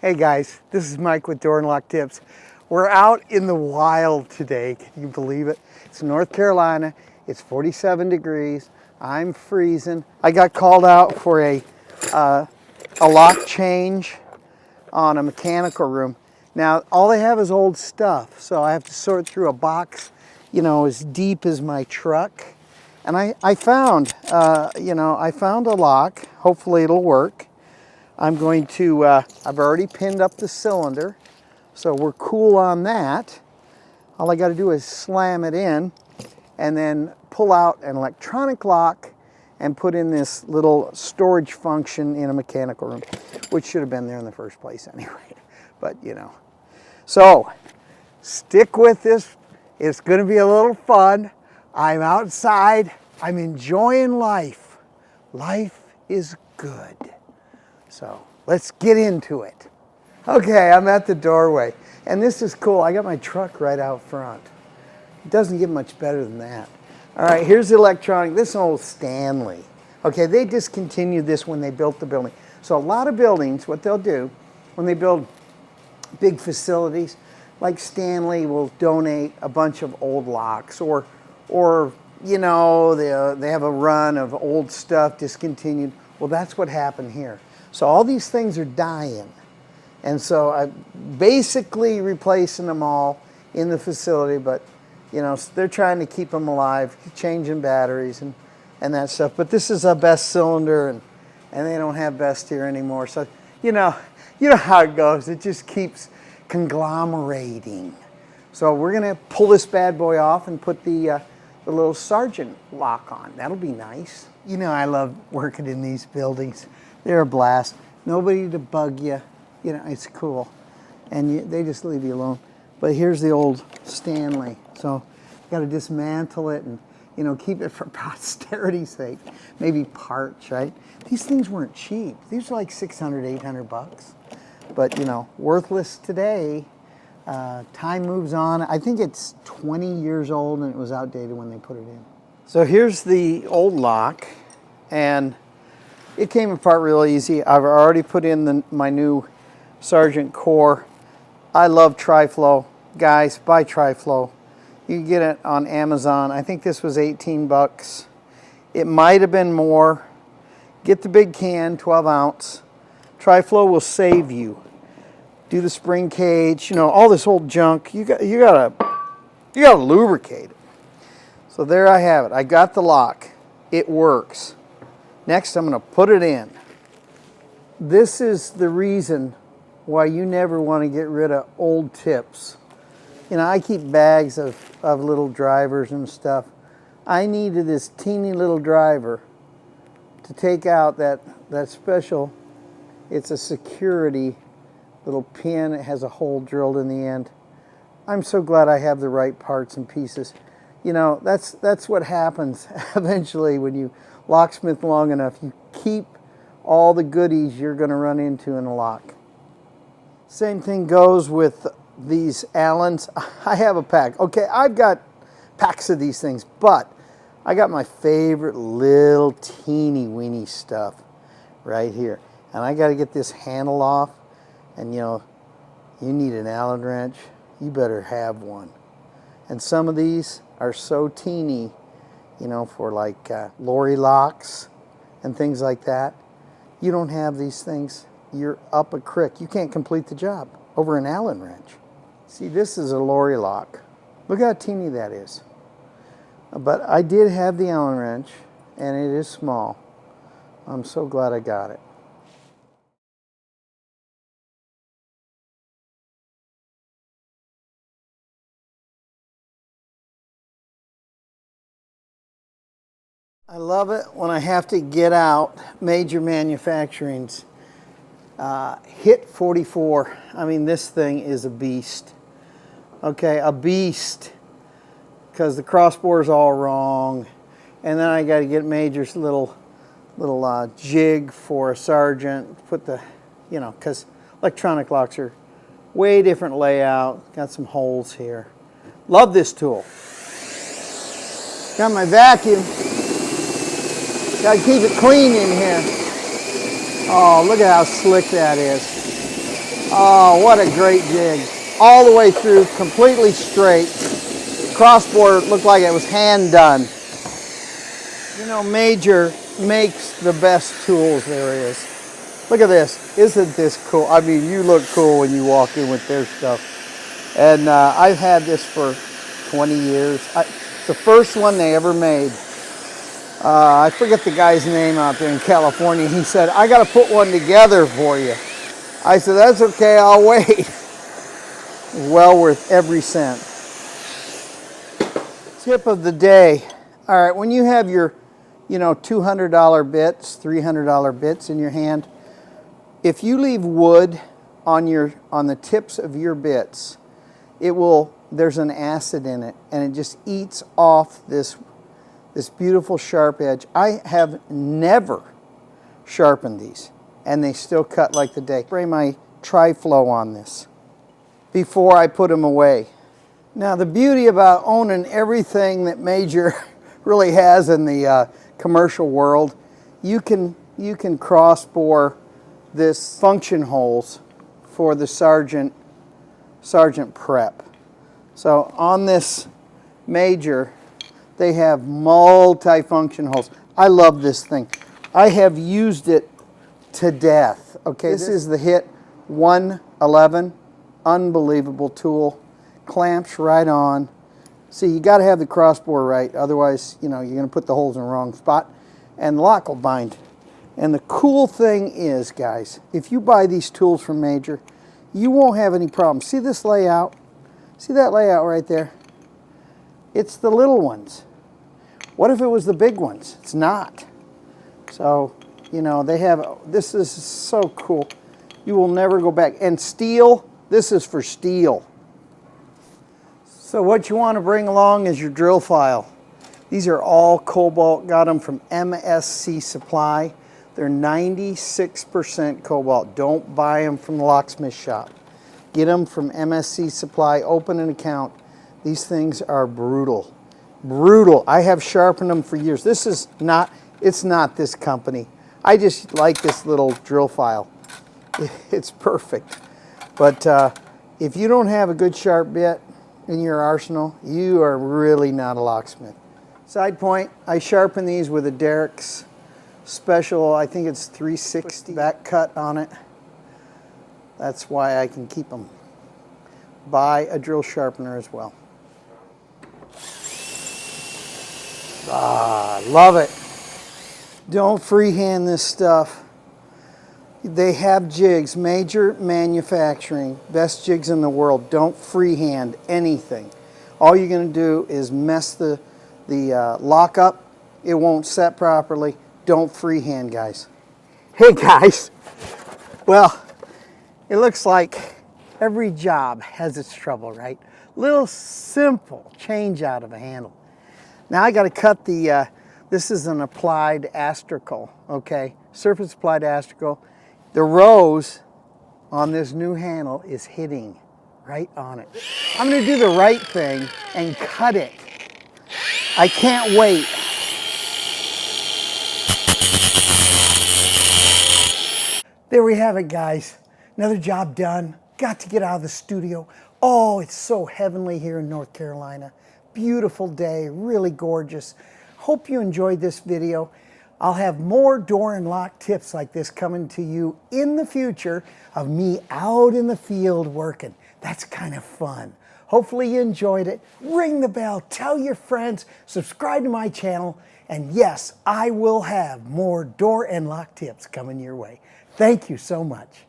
Hey guys, this is Mike with Door and Lock Tips. We're out in the wild today. Can you believe it? It's North Carolina. It's 47 degrees. I'm freezing. I got called out for a lock change on a mechanical room. Now, all they have is old stuff, so I have to sort through a box, you know, as deep as my truck. And I found a lock. Hopefully it'll work. I'm going to, I've already pinned up the cylinder, so we're cool on that. All I got to do is slam it in and then pull out an electronic lock and put in this little storage function in a mechanical room, which should have been there in the first place anyway, but you know. So stick with this. It's going to be a little fun. I'm outside. I'm enjoying life. Life is good. So let's get into it. Okay, I'm at the doorway, and this is cool. I got my truck right out front. It doesn't get much better than that. All right, here's the electronic. This is an old Stanley. Okay, they discontinued this when they built the building. So a lot of buildings, what they'll do when they build big facilities, like Stanley will donate a bunch of old locks, or you know, they have a run of old stuff discontinued. Well, that's what happened here. So all these things are dying. And so I'm basically replacing them all in the facility, but you know, they're trying to keep them alive, changing batteries and that stuff. But this is a best cylinder, and they don't have best here anymore. So, you know how it goes. It just keeps conglomerating. So we're gonna pull this bad boy off and put the little Sargent lock on. That'll be nice. You know, I love working in these buildings. They're a blast. Nobody to bug you. You know, it's cool. And they just leave you alone. But here's the old Stanley. So you got to dismantle it and, you know, keep it for posterity's sake. Maybe parts, right? These things weren't cheap. These are like 600, 800 bucks. But, you know, worthless today. Time moves on. I think it's 20 years old, and it was outdated when they put it in. So here's the old lock, and it came apart real easy. I've already put in my new Sargent core. I love Tri-Flow. Guys, buy Tri-Flow. You can get it on Amazon. I think this was 18 bucks. It might have been more. Get the big can, 12 ounce. Tri-Flow will save you. Do the spring cage, you know, all this old junk. You gotta lubricate it. So there I have it. I got the lock. It works. Next, I'm going to put it in. This is the reason why you never want to get rid of old tips. You know, I keep bags of little drivers and stuff. I needed this teeny little driver to take out that special, it's a security little pin. It has a hole drilled in the end. I'm so glad I have the right parts and pieces. You know, that's what happens eventually when you locksmith long enough. You keep all the goodies you're going to run into in a lock. Same thing goes with these Allens. I have a pack. Okay, I've got packs of these things, but I got my favorite little teeny weeny stuff right here. And I got to get this handle off. And you know, you need an Allen wrench. You better have one. And some of these are so teeny, you know, for like lorry locks and things like that. You don't have these things, you're up a creek. You can't complete the job over an Allen wrench. See, this is a lorry lock. Look how teeny that is. But I did have the Allen wrench, and it is small. I'm so glad I got it. I love it when I have to get out major manufacturings. Hit 44. I mean, this thing is a beast. Okay, a beast. Because the crossbar is all wrong. And then I got to get Major's little jig for a Sargent. Put the, you know, because electronic locks are way different layout. Got some holes here. Love this tool. Got my vacuum. Got to keep it clean in here. Oh, look at how slick that is. Oh, what a great jig. All the way through, completely straight. Crossbore looked like it was hand done. You know, Major makes the best tools there is. Look at this. Isn't this cool? I mean, you look cool when you walk in with their stuff. And I've had this for 20 years. It's the first one they ever made. I forget the guy's name out there in California. He said, I got to put one together for you. I said, that's okay, I'll wait. Well worth every cent. Tip of the day. All right, when you have your, $200 bits, $300 bits in your hand, if you leave wood on the tips of your bits, there's an acid in it, and it just eats off this beautiful sharp edge. I have never sharpened these, and they still cut like the day. Spray my Tri-Flow on this before I put them away. Now, the beauty about owning everything that Major really has in the commercial world, you can cross-bore this function holes for the Sargent prep. So on this Major, they have multi-function holes. I love this thing. I have used it to death. Okay, this is the HIT 111. Unbelievable tool. Clamps right on. See, you got to have the crossbore right, otherwise, you're going to put the holes in the wrong spot, and the lock will bind. And the cool thing is, guys, if you buy these tools from Major, you won't have any problems. See this layout? See that layout right there? It's the little ones. What if it was the big ones? It's not. So, they have, this is so cool. You will never go back. And steel, this is for steel. So what you want to bring along is your drill file. These are all cobalt, got them from MSC Supply. They're 96% cobalt. Don't buy them from the locksmith shop. Get them from MSC Supply, open an account. These things are brutal. Brutal. I have sharpened them for years. It's not this company. I just like this little drill file. It's perfect. But if you don't have a good sharp bit in your arsenal, you are really not a locksmith. Side point, I sharpen these with a Derek's special, I think it's 360 back cut on it. That's why I can keep them. Buy a drill sharpener as well. Ah, love it. Don't freehand this stuff. They have jigs, Major Manufacturing, best jigs in the world. Don't freehand anything. All you're going to do is mess the lock up. It won't set properly. Don't freehand, guys. Hey, guys. Well, it looks like every job has its trouble, right? Little simple change out of a handle. Now I got to cut this is an applied astracal, okay? Surface applied astracal. The rose on this new handle is hitting right on it. I'm going to do the right thing and cut it. I can't wait. There we have it, guys. Another job done. Got to get out of the studio. Oh, it's so heavenly here in North Carolina. Beautiful day, really gorgeous. Hope you enjoyed this video. I'll have more door and lock tips like this coming to you in the future of me out in the field working. That's kind of fun. Hopefully you enjoyed it. Ring the bell, tell your friends, subscribe to my channel, and yes, I will have more door and lock tips coming your way. Thank you so much.